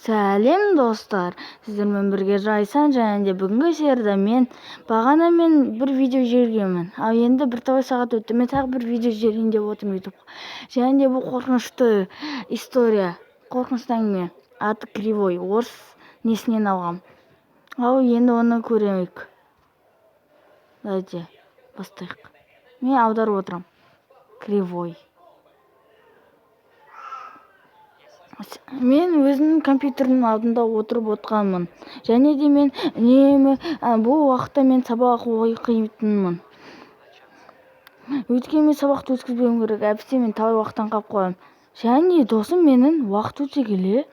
Сәлем достар, сіздермен бірге Жайсан және бүгінгі серияда бағана мен бір видео жібергенмін. Ал енді бірталай сағат өтті, мен тағы бір видео жіберейін деп отырмын YouTube. Және де бұл қорқынышты история, қорқынышты әңгіме. Аты Кривой, орыс несінен алғам. Ал енді оны көрейік. Давайте бастайық. Мен аударып отырам. Кривой. Мен өзімнің компьютердің алдында отырып отқанмын. Және де мен бұл уақытта мен сабақ оқитынмын. Өйткені мен сабақты өткізбеуім керек, әйтпесе мен талай уақыттан қалып қоямын. Және досым менің уақыт өте келе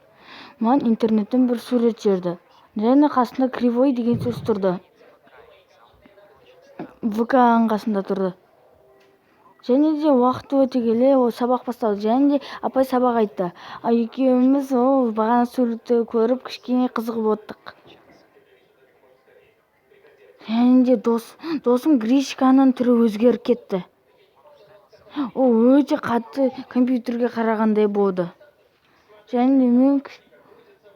маған интернеттен бір сурет жіберді. Және қасында Кривой деген сөз тұрды. ВК-ның қасында тұрды. Және де уақыт өте келе сабақ басталды. Және де апай сабақ айтты. Ал екеуміз бағана суретті көріп кішкене қызығып оттық. Және де досым Гришканың түрі өзгеріп кетті. Ол өте қатты компьютерге қарағандай болды. Және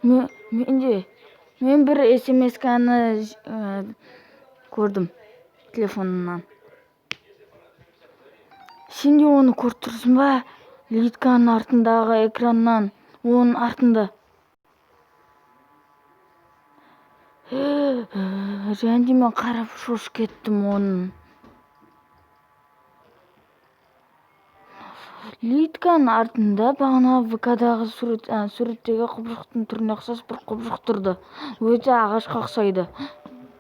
де мен бір SMS-каны көрдім телефонымнан. Сен де оны көріп тұрсың ба? Литканың артындағы экраннан, оның артында. Және де мен қарап шошып кеттім оның. Литканың артында бағана ВК-дағы суреттегі құбыжықтың түріне ұқсас бір құбыжық тұрды. Өте ағашқа ұқсайды.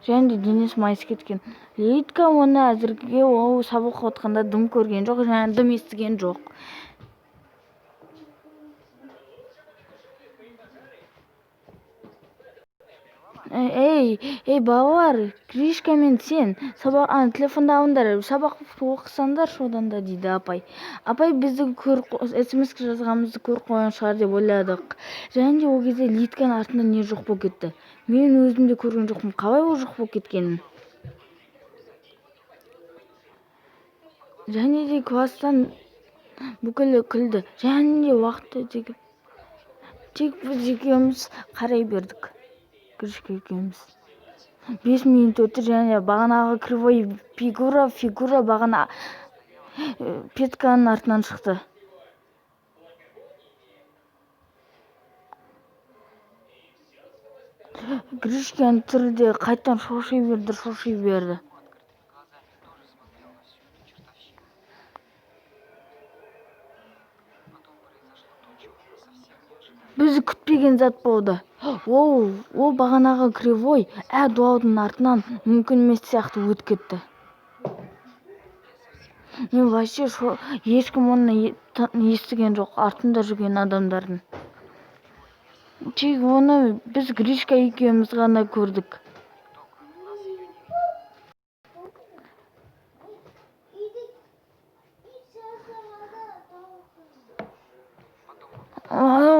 Және де денесі майысып кеткен. Литка оны әзірге сабақ оқытқанда дым көрген жоқ, және дым естіген жоқ. Ей, балалар, Гришка мен сен телефонда алыңдар, сабақ оқысаңдар содан да дейді апай. Апай бізді SMS-ке жазғанымызды көріп қойған шығар деп ойладық. Және де ол кезде Литканың артында не жоқ болып кетті. Мен өзім де көрген жоқпын, қалай ол жоқ болып кеткенін. Және де класстан бүкілі күлді. Және де уақытты тек біз екеуміз қарай бердік. Гришка екеуміз. 5 минут өтті, және бағанағы Кривой фигура бағана Петканың артынан шықты. Гришканың түрі де қайттан шоши берді. Бізді күтпеген зат болды. Ол бағанағы Кривой дуалдың артынан мүмкін емес сияқты өтіп кетті. Мен вообще ешкім оны естіген жоқ, артында жүрген адамдардың. Тек оны біз Гришка екеуміз ғана көрдік.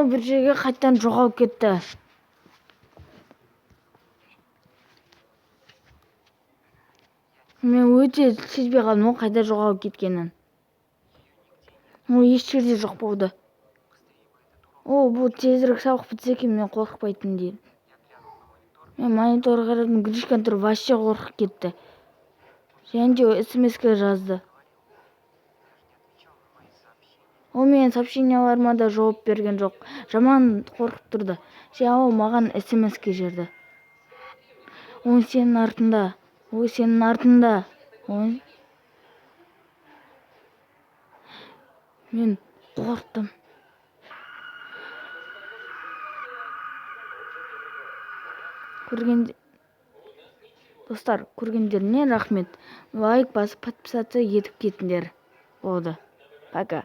Bir жерге қайттан жоғалып кетті. Мен өте сезбей қалдым, ол қайда жоғалып кеткенін. Ол еш жерде жоқ болды. Бұл тезірек сабақ бітсе екен, мен қорықпайтын деймін. Мен мониторға қарадым, Гришканың түрі вообще қорқып кетті. Және де SMS-ке жазды. Ол менің сообщенияларыма да жауап берген жоқ. Жаман қорқып тұрды. Және ол маған SMS-ке жіберді. Ол сенің артында. Мен қорқтым. Достар, көргендеріне рахмет. Лайк басып, подписаться етіп кетіңдер. Болды. Пока.